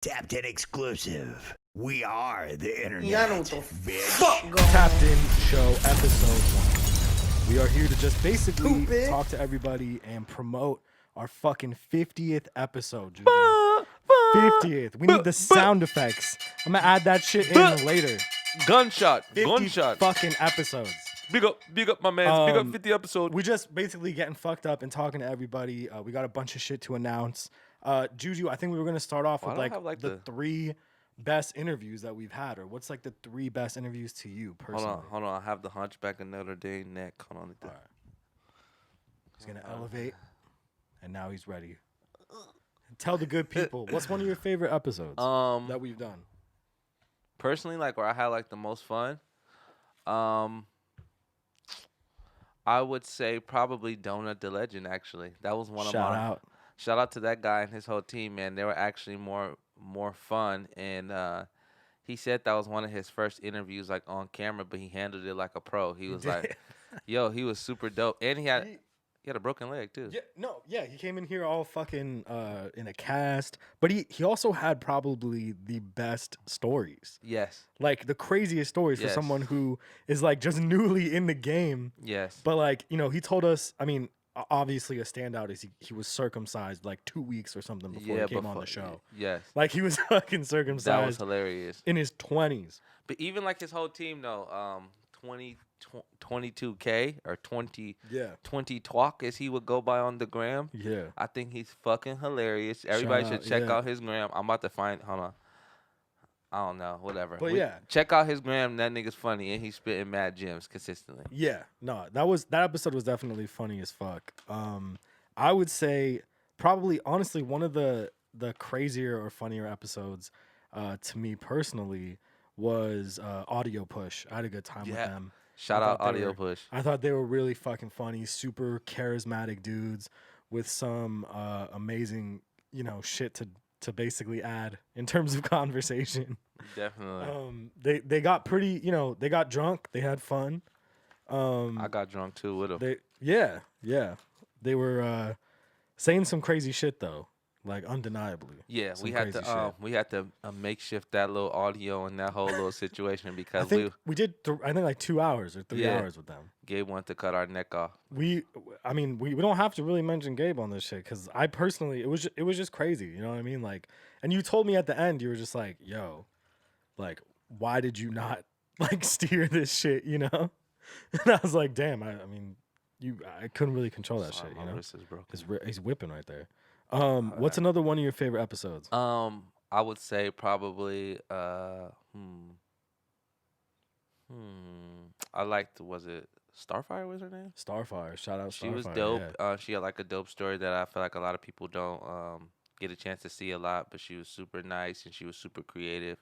Tapped in exclusive. We are the internet. Yeah, I know what the bitch. fuck going on. Tapped In Show episode 1. We are here to just basically Stupid. talk to everybody and promote our fucking 50th episode, Juju. 50th. We need the sound effects. I'm gonna add that shit in later. Gunshot. 50 Gunshot. fucking episodes. Big up my man. Big up 50 episode. We just basically getting fucked up and talking to everybody. We got a bunch of shit to announce. Juju, I think we were gonna start off with the three best interviews that we've had, or what's like the three best interviews to you personally? Hold on. I have the Hunchback of Notre Dame neck. Hold on. All right. He's gonna elevate, and now he's ready. Tell the good people, what's one of your favorite episodes that we've done? Personally, like where I had like the most fun, I would say probably Donut the Legend. Actually, that was one of mine. Shout out to that guy and his whole team, man. They were actually more fun, and he said that was one of his first interviews like on camera, but he handled it like a pro. He was like, "Yo, he was super dope," and he had a broken leg too. Yeah, he came in here all fucking in a cast, but he also had probably the best stories. Yes. Like the craziest stories for someone who is like just newly in the game. Yes. But like, you know, he told us, I mean, obviously a standout is he was circumcised like 2 weeks or something before he came on the show. Yes. Like he was fucking circumcised. That was hilarious. In his 20s. But even like his whole team though, 22K or 20 twalk as he would go by on the gram. Yeah. I think he's fucking hilarious. Everybody should check out his gram. I'm about to find, hold on. I don't know, whatever. But check out his gram. That nigga's funny and he's spitting mad gems consistently. Yeah, no, that episode was definitely funny as fuck. I would say probably honestly one of the crazier or funnier episodes to me personally was Audio Push. I had a good time with them. Shout out Audio Push. I thought they were really fucking funny, super charismatic dudes with some amazing, you know, shit to basically add in terms of conversation. Definitely. They got pretty, you know, they got drunk, they had fun. I got drunk too with them. They were saying some crazy shit though, like undeniably. Yeah, we had to makeshift that little audio and that whole little situation because we did I think like 2 hours or 3 hours with them. Gabe wanted to cut our neck off. We don't have to really mention Gabe on this shit because I personally it was just crazy. You know what I mean? Like, and you told me at the end, you were just like, yo, like, why did you not like steer this shit? You know? And I was like, damn. I mean, I couldn't really control that shit. You know? Wrist is broken. He's whipping right there. What's another one of your favorite episodes? I would say probably I liked, was it Starfire was her name? Starfire. Shout out Starfire. She was dope. Yeah. She had like a dope story that I feel like a lot of people don't get a chance to see a lot, but she was super nice and she was super creative.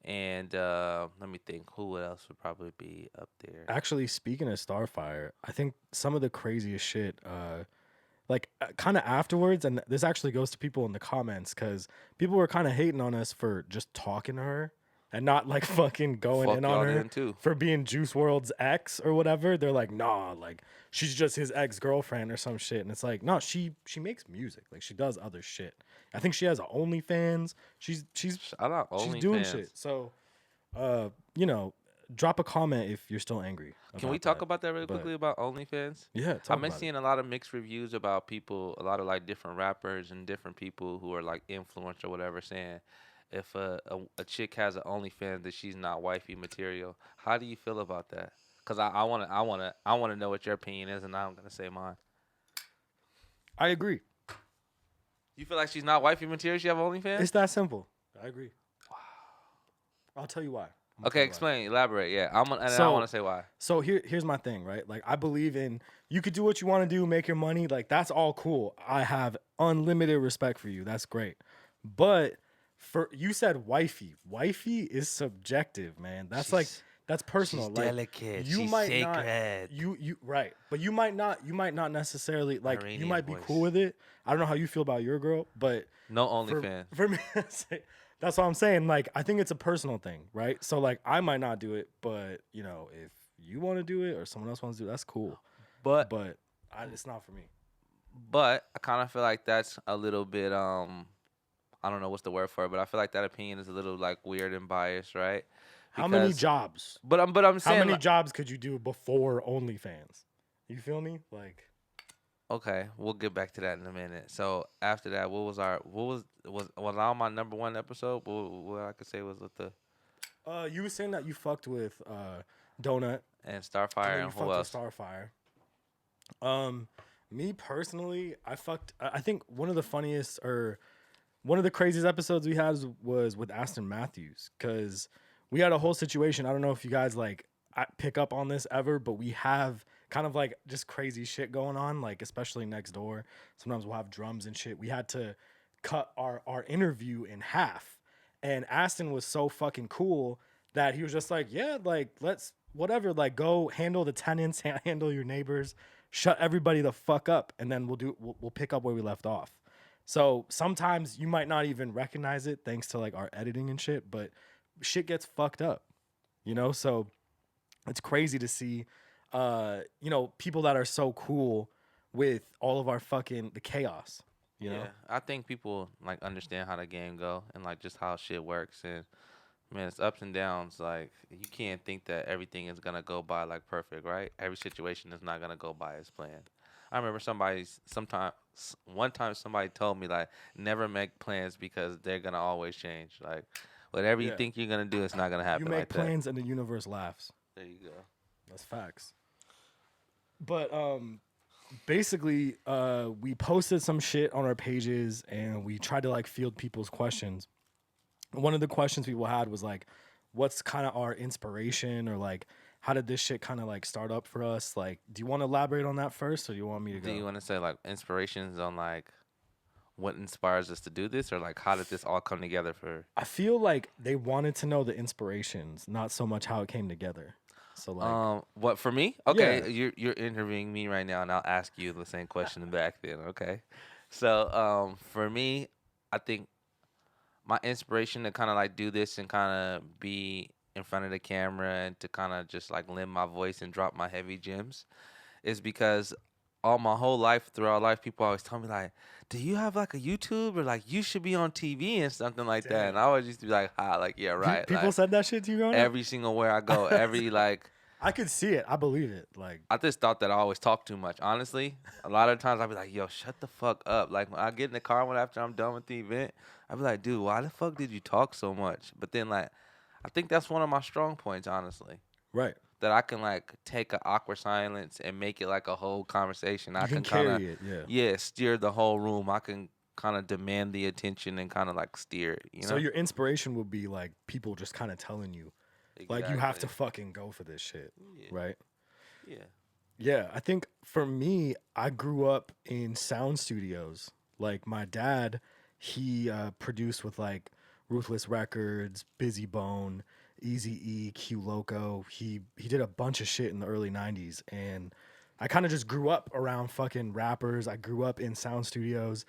And let me think, who else would probably be up there? Actually, speaking of Starfire, I think some of the craziest shit, like kind of afterwards, and this actually goes to people in the comments because people were kind of hating on us for just talking to her and not like fucking going in on her for being Juice WRLD's ex or whatever. They're like, nah, like she's just his ex-girlfriend or some shit. And it's like, no, she makes music. Like she does other shit. I think she has an OnlyFans. She's doing shit. So, you know, drop a comment if you're still angry. Can we talk about that really quickly about OnlyFans? Yeah, I've been seeing a lot of mixed reviews about people, a lot of like different rappers and different people who are like influencers or whatever, saying if a chick has an OnlyFans that she's not wifey material. How do you feel about that? Because I wanna know what your opinion is, and I'm gonna say mine. I agree. You feel like she's not wifey material? She have OnlyFans? It's that simple. I agree. Wow. I'll tell you why. Okay, explain, elaborate. Yeah, I want to say why. So here's my thing, right? Like I believe in you could do what you want to do, make your money. Like that's all cool. I have unlimited respect for you. That's great. But you said wifey. Wifey is subjective, man. That's that's personal. She's like, delicate. You she's might sacred. Not, you right. But you might not necessarily like Iranian you might be cool with it. I don't know how you feel about your girl, but no OnlyFans. For me, that's what I'm saying. Like, I think it's a personal thing, right? So, like, I might not do it, but, you know, if you want to do it or someone else wants to do it, that's cool. But it's not for me. But I kind of feel like that's a little bit, I don't know what's the word for it, but I feel like that opinion is a little like weird and biased, right? How many Because, jobs? but I'm How saying many like, jobs could you do before OnlyFans? You feel me? Like, okay, we'll get back to that in a minute. So after that, was I on my number one episode? What I could say was with the you were saying that you fucked with Donut, and and Starfire then you and who fucked with else? Starfire. Me personally, I think one of the funniest or one of the craziest episodes we had was with Aston Matthews, because we had a whole situation. I don't know if you guys like pick up on this ever, but we have kind of like just crazy shit going on, like especially next door. Sometimes we'll have drums and shit. We had to cut our interview in half, and Aston was so fucking cool that he was just like, yeah, like let's whatever, like go handle the tenants, handle your neighbors, shut everybody the fuck up, and then we'll pick up where we left off. So sometimes you might not even recognize it thanks to like our editing and shit, but shit gets fucked up, you know? So it's crazy to see people that are so cool with all of our fucking the chaos, you know? Yeah, I think people like understand how the game go and like just how shit works and man, it's ups and downs. Like you can't think that everything is gonna go by like perfect, right? Every situation is not gonna go by as planned. I remember one time somebody told me like never make plans because they're gonna always change. Like whatever you Yeah. think you're gonna do, it's not gonna You happen make like that. plans and the universe laughs. There you go. That's facts. But basically we posted some shit on our pages and we tried to like field people's questions. One of the questions people had was like, what's kind of our inspiration, or like how did this shit kind of like start up for us? Like, do you want to elaborate on that first, or do you want me to Do you go? want to say like inspirations on like what inspires us to do this, or like how did this all come together for? I feel like they wanted to know the inspirations, not so much how it came together. So like, What for me? yeah, Okay, you're interviewing me right now, and I'll ask you the same question back then. Okay, so for me, I think my inspiration to kind of like do this and kind of be in front of the camera and to kind of just like lend my voice and drop my heavy gems is because all my whole life throughout life people always tell me like, do you have like a YouTube, or like you should be on TV and something like that, and I damn. always used to be like, like yeah, right, People like said that shit to you growing up. every single where I go, every like I could see it. I believe it. Like, I just thought that I always talk too much. Honestly, a lot of times I'd be like, "Yo, shut the fuck up!" Like when I get in the car when after I'm done with the event, I'd be like, "Dude, why the fuck did you talk so much?" But then like, I think that's one of my strong points, honestly, right. that I can like take an awkward silence and make it like a whole conversation. I You can can kind of, carry it. Yeah. yeah, steer the whole room. I can kind of demand the attention and kind of like steer it. You So know? your inspiration would be like people just kind of telling you, like you have to fucking go for this shit, Yeah. right? Yeah. Yeah, I think for me, I grew up in sound studios. Like my dad, he produced with like Ruthless Records, Busy Bone, Easy E, Q Loco. He did a bunch of shit in the early '90s, and I kind of just grew up around fucking rappers. I grew up in sound studios,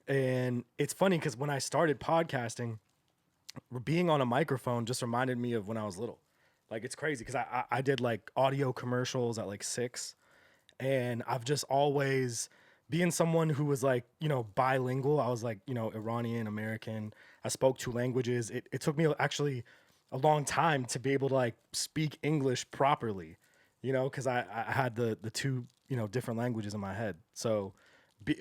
and it's funny because when I started podcasting, being on a microphone just reminded me of when I was little. Like it's crazy because I did like audio commercials at like 6, and I've just always being someone who was like, bilingual. I was like, Iranian American. I spoke 2 languages. It took me actually a long time to be able to like speak English properly, because I had the 2 different languages in my head. So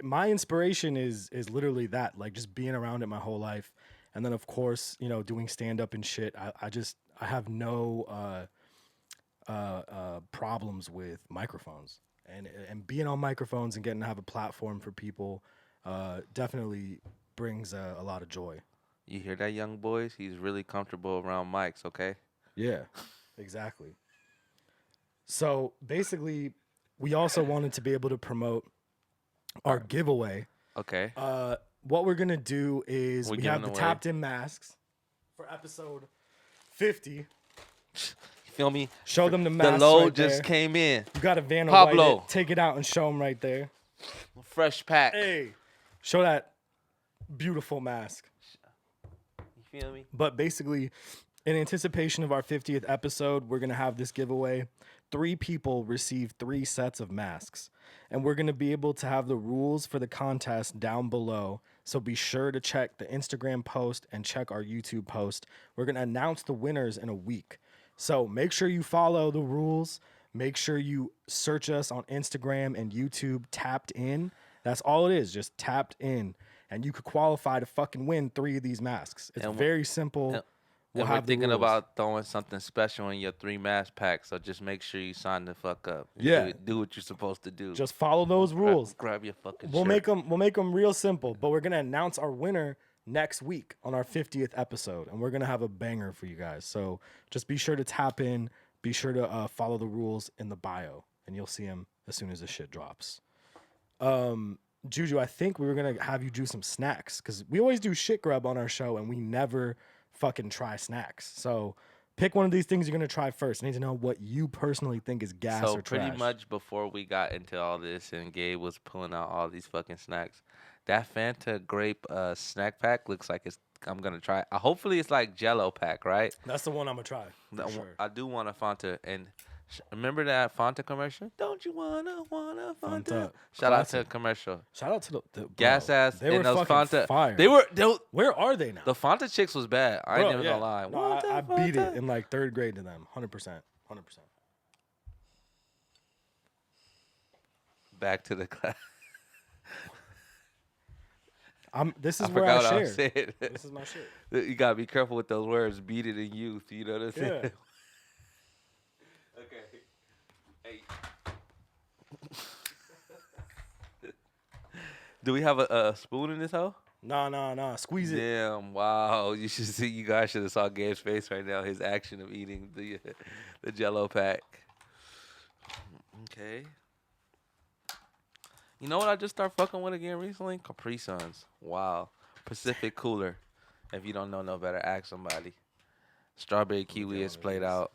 my inspiration is literally that, like just being around it my whole life, and then of course doing stand up and shit. I have no problems with microphones, and being on microphones and getting to have a platform for people definitely brings a lot of joy. You hear that, young boys? He's really comfortable around mics. Okay. Yeah, exactly. So basically, we also wanted to be able to promote our giveaway. Okay. What we're gonna do is We're we have giving the away- tapped in masks for episode 50. You feel me? Show them the The masks load right just there. came in. You got a Van Pablo. White. Take it out and show them right there. Fresh pack. Hey, show that beautiful mask. You feel me? But basically, In anticipation of our 50th episode, we're going to have this giveaway. 3 people receive 3 sets of masks. And we're going to be able to have the rules for the contest down below. So be sure to check the Instagram post and check our YouTube post. We're going to announce the winners in a week. So make sure you follow the rules. Make sure you search us on Instagram and YouTube, Tapped In. That's all it is, just Tapped In. And you could qualify to fucking win 3 of these masks. It's very simple. We're thinking about throwing something special in your 3 mask pack, so just make sure you sign the fuck up. Yeah, do what you're supposed to do. Just follow those rules. Grab your fucking. We'll make them real simple, but we're gonna announce our winner next week on our 50th episode, and we're gonna have a banger for you guys. So just be sure to tap in. Be sure to follow the rules in the bio, and you'll see them as soon as the shit drops. Juju, I think we were gonna have you do some snacks because we always do shit grub on our show, and we never fucking try snacks. So pick one of these things you're gonna try first. I need to know what you personally think is gas or trash. So pretty much before we got into all this and Gabe was pulling out all these fucking snacks, that Fanta grape snack pack looks like I'm gonna try. Hopefully it's like Jello pack, right? That's the one I'm gonna try. Sure. I do want a Fanta. And remember that Fanta commercial? Don't you wanna Fanta? Shout out to the commercial. Shout out to the gas ass. They were those fucking Fanta. fire. Where are they now? The Fanta chicks was bad. I ain't even gonna lie. No, I beat it in like 3rd grade to them. 100%. Back to the class. This is where I share. Saying. This is my shit. You gotta be careful with those words. Beat it in youth. You know what I'm saying? Yeah. Okay. Hey. Do we have a spoon in this hoe? No. Squeeze it. Damn! Wow! You should see. You guys should have saw Gabe's face right now. His action of eating the Jello pack. Okay. You know what I just started fucking with again recently? Capri Suns. Wow. Pacific Cooler. If you don't know no better, ask somebody. Strawberry kiwi is played out.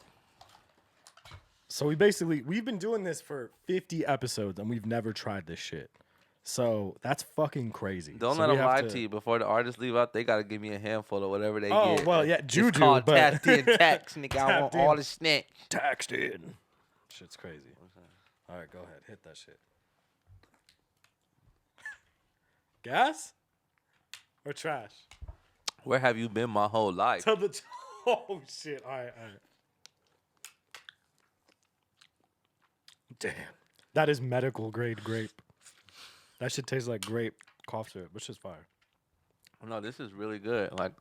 So we've been doing this for 50 episodes and we've never tried this shit. So that's fucking crazy. Don't let them lie to you. Before the artists leave out, they got to give me a handful of whatever they get. Oh, well, yeah, Juju. It's called tapped in tax, nigga. I want all the snacks. Taxed in. Shit's crazy. All right, go ahead. Hit that shit. Gas? Or trash? Where have you been my whole life? Oh, shit. All right. Damn. That is medical grade grape. That shit tastes like grape cough syrup, which is fire. No, this is really good. Like,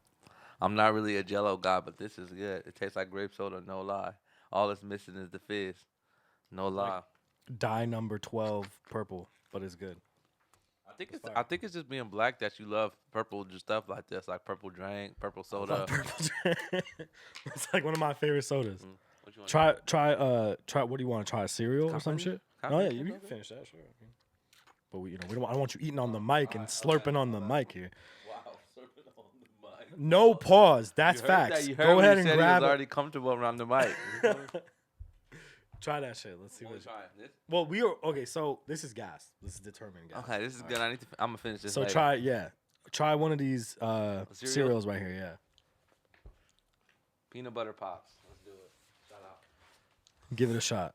I'm not really a Jello guy, but this is good. It tastes like grape soda, no lie. All it's missing is the fizz. No lie. Like dye number 12 purple, but it's good. I think it's just being black that you love purple stuff like this, like purple drink, purple soda. Purple drink. It's like one of my favorite sodas. What you want Try. What do you want to try? A cereal or some shit? Oh yeah, you can finish that, sure. But we don't. I don't want you eating on the mic and slurping on the mic here. Wow, slurping on the mic. No pause. That's facts. Go ahead and grab it. Already comfortable around the mic. Try that shit. Let's see what. This? Well, we are okay. So this is gas. This is determined gas. Okay, this is good. I'm gonna finish this. So later. try one of these cereals right here. Yeah. Peanut butter pops. Let's do it. Shout out. Give it a shot.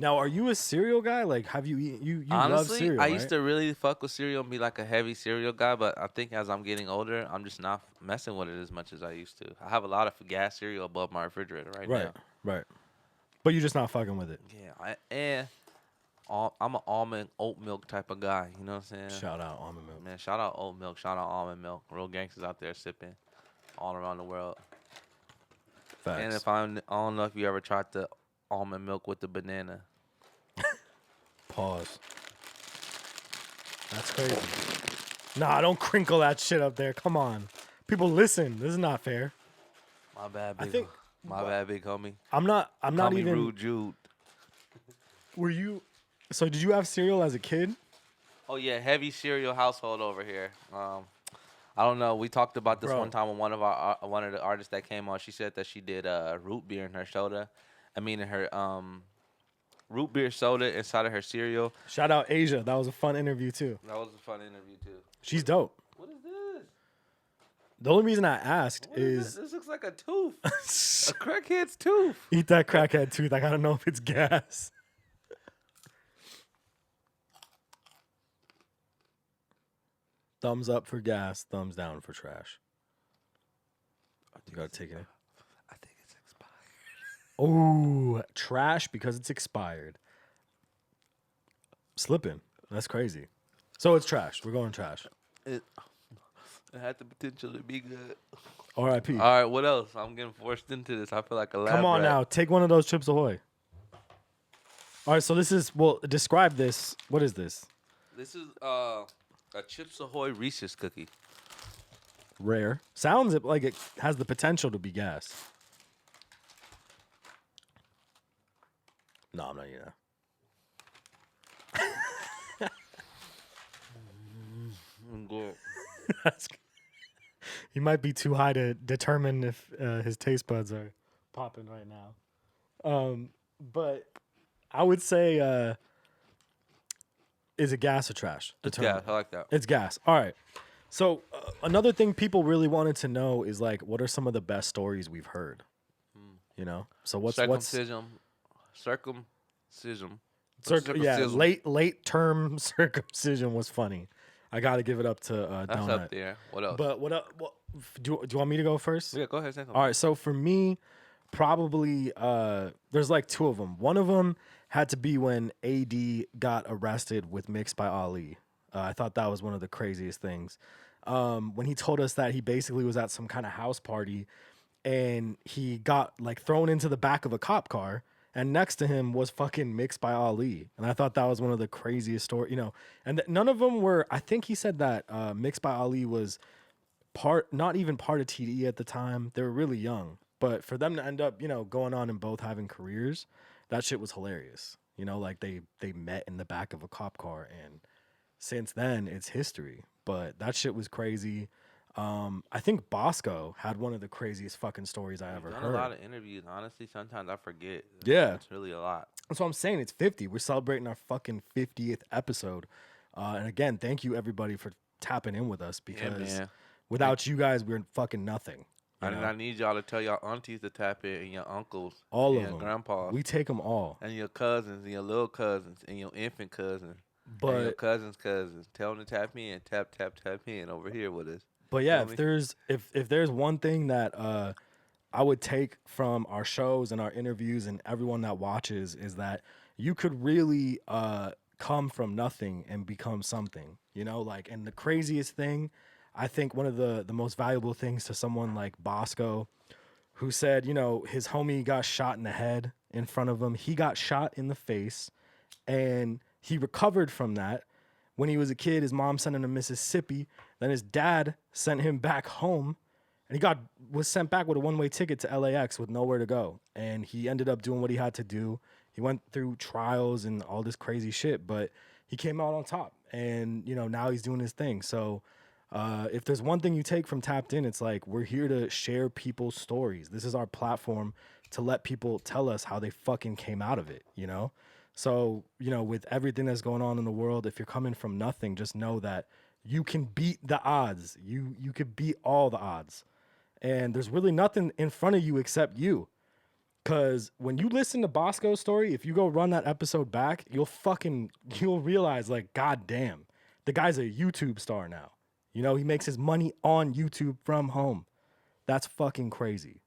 Now, are you a cereal guy? Like, have you eaten? You Honestly, love cereal, I right? used to really fuck with cereal and be like a heavy cereal guy, but I think as I'm getting older, I'm just not messing with it as much as I used to. I have a lot of gas cereal above my refrigerator right now. Right. But you're just not fucking with it. Yeah, I'm an almond oat milk type of guy. You know what I'm saying? Shout out almond milk. Man, shout out oat milk. Shout out almond milk. Real gangsters out there sipping all around the world. Facts. And I don't know if you ever tried the almond milk with the banana. Pause. That's crazy. Nah, don't crinkle that shit up there. Come on. People listen. This is not fair. My bad, big bad, big homie. I'm not Call me even Rude Jude. Were you So did you have cereal as a kid? Oh yeah, heavy cereal household over here. I don't know. We talked about this one time with one of the artists that came on. She said that she did root beer in her soda. In her root beer soda inside of her cereal. Shout out Asia. That was a fun interview too. That was a fun interview too. She's dope. What is this? The only reason I asked What is this looks like a tooth. A crackhead's tooth. eat that crackhead tooth. I gotta know if it's gas. Thumbs up for gas, thumbs down for trash. You gotta take it. I think it's expired. Oh, trash because it's expired. Slipping. That's crazy. So it's trash. We're going trash. It had the potential to be good. R.I.P. All right, what else? I'm getting forced into this. I feel like a lab Come on rat. now. Take one of those Chips Ahoy. All right, so this is, well, describe this. What is this? This is a Chips Ahoy Reese's cookie. Rare. Sounds like it has the potential to be gas. No, I'm not eating that. Good. That's good. He might be too high to determine if his taste buds are popping right now. But I would say, is it gas or trash? It's Determine. gas. I like that. It's gas. All right. So another thing people really wanted to know is like, what are some of the best stories we've heard? You know. So what's circumcision? yeah, late term circumcision was funny. I got to give it up to That's Donut. up there. What else? But what do you want me to go first? Yeah, go ahead. Say something. All right. So for me, probably there's like two of them. One of them had to be when AD got arrested with Mixed by Ali. I thought that was one of the craziest things. When he told us that he basically was at some kind of house party and he got like thrown into the back of a cop car and next to him was fucking Mixed by Ali. And I thought that was one of the craziest stories, you know, and none of them were, I think he said that Mixed by Ali was not even part of TDE at the time. They were really young, but for them to end up, you know, going on and both having careers, that shit was hilarious. You know, like they met in the back of a cop car and since then it's history, but that shit was crazy. I think Bosco had one of the craziest fucking stories I ever Done heard. a lot of interviews. Honestly, sometimes I forget. Yeah. It's really a lot. That's what I'm saying. It's 50. We're celebrating our fucking 50th episode. And again, thank you everybody for tapping in with us because without you guys, we're fucking nothing. I need y'all to tell y'all aunties to tap in and your uncles, all and of your them. grandpas. We take them all. And your cousins and your little cousins and your infant cousins. But and your cousins' cousins. Tell them to tap in. Tap in over here with us. But yeah, if there's one thing that I would take from our shows and our interviews and everyone that watches is that you could really come from nothing and become something, you know, like, and the craziest thing, I think one of the most valuable things to someone like Bosco, who said, you know, his homie got shot in the head in front of him. He got shot in the face and he recovered from that. When he was a kid, his mom sent him to Mississippi. Then his dad sent him back home, and he was sent back with a one-way ticket to LAX with nowhere to go. And he ended up doing what he had to do. He went through trials and all this crazy shit, but he came out on top. And you know, now he's doing his thing. So if there's one thing you take from Tapped In, it's like we're here to share people's stories. This is our platform to let people tell us how they fucking came out of it, you know? So, you know, with everything that's going on in the world, if you're coming from nothing, just know that you can beat the odds. You could beat all the odds. And there's really nothing in front of you except you. Because when you listen to Bosco's story, if you go run that episode back, you'll realize, like, goddamn, the guy's a YouTube star now. You know, he makes his money on YouTube from home. That's fucking crazy.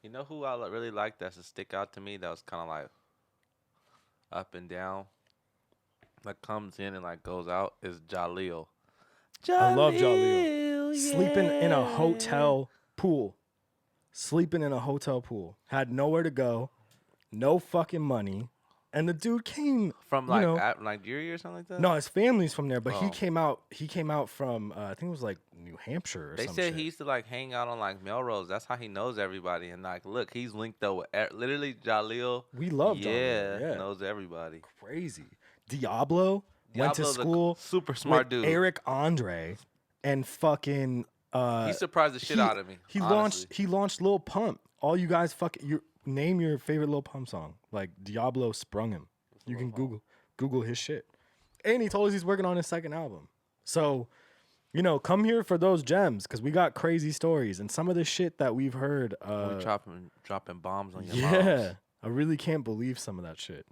You know who I really like that's a stick out to me that was kind of like up and down, like comes in and like goes out, is Jaleel. I love Jaleel. Yeah. Sleeping in a hotel pool. Had nowhere to go. No fucking money. And the dude came from like Nigeria or something like that. No, his family's from there, but he came out from I think it was like New Hampshire or something. They said he used to like hang out on like Melrose. That's how he knows everybody. And like, look, he's linked up with literally Jaleel. We love Jaleel. Yeah, knows everybody. Crazy. Diablo went to school. Super smart with dude. Eric Andre and fucking. He surprised the shit out of me. He launched Lil Pump. All you guys name your favorite Lil Pump song. Like Diablo sprung him. You can Google his shit. And he told us he's working on his second album. So you know, come here for those gems because we got crazy stories and some of the shit that we've heard. We're dropping bombs on your yeah, moms. I really can't believe some of that shit.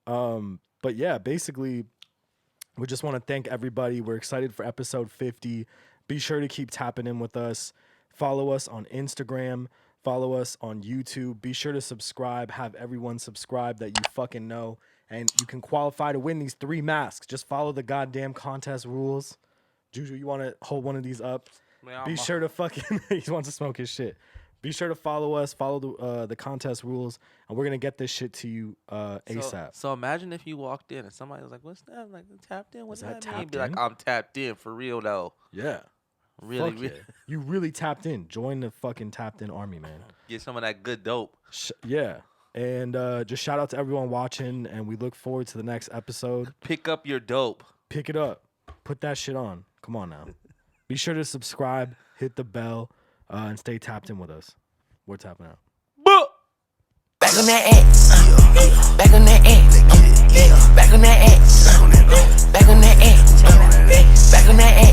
But yeah, basically, we just want to thank everybody. We're excited for episode 50. Be sure to keep tapping in with us. Follow us on Instagram. Follow us on YouTube. Be sure to subscribe. Have everyone subscribe that you fucking know. And you can qualify to win these 3 masks. Just follow the goddamn contest rules. Juju, you want to hold one of these up? Man, Be sure to fucking... he wants to smoke his shit. Be sure to follow us. Follow the contest rules. And we're going to get this shit to you ASAP. So imagine if you walked in and somebody was like, what's that? I'm like, tapped in? What's that mean? tapped Be like, in? I'm tapped in for real, though. Yeah. Really, Fuck really. yeah. You really tapped in. Join the fucking tapped in army, man. Get some of that good dope. Yeah. And just shout out to everyone watching, and we look forward to the next episode. Pick up your dope. Pick it up. Put that shit on. Come on now. Be sure to subscribe, hit the bell, and stay tapped in with us. We're tapping out. Back on that X. Back on that X. Back on that X. Back on that X. Back on that X.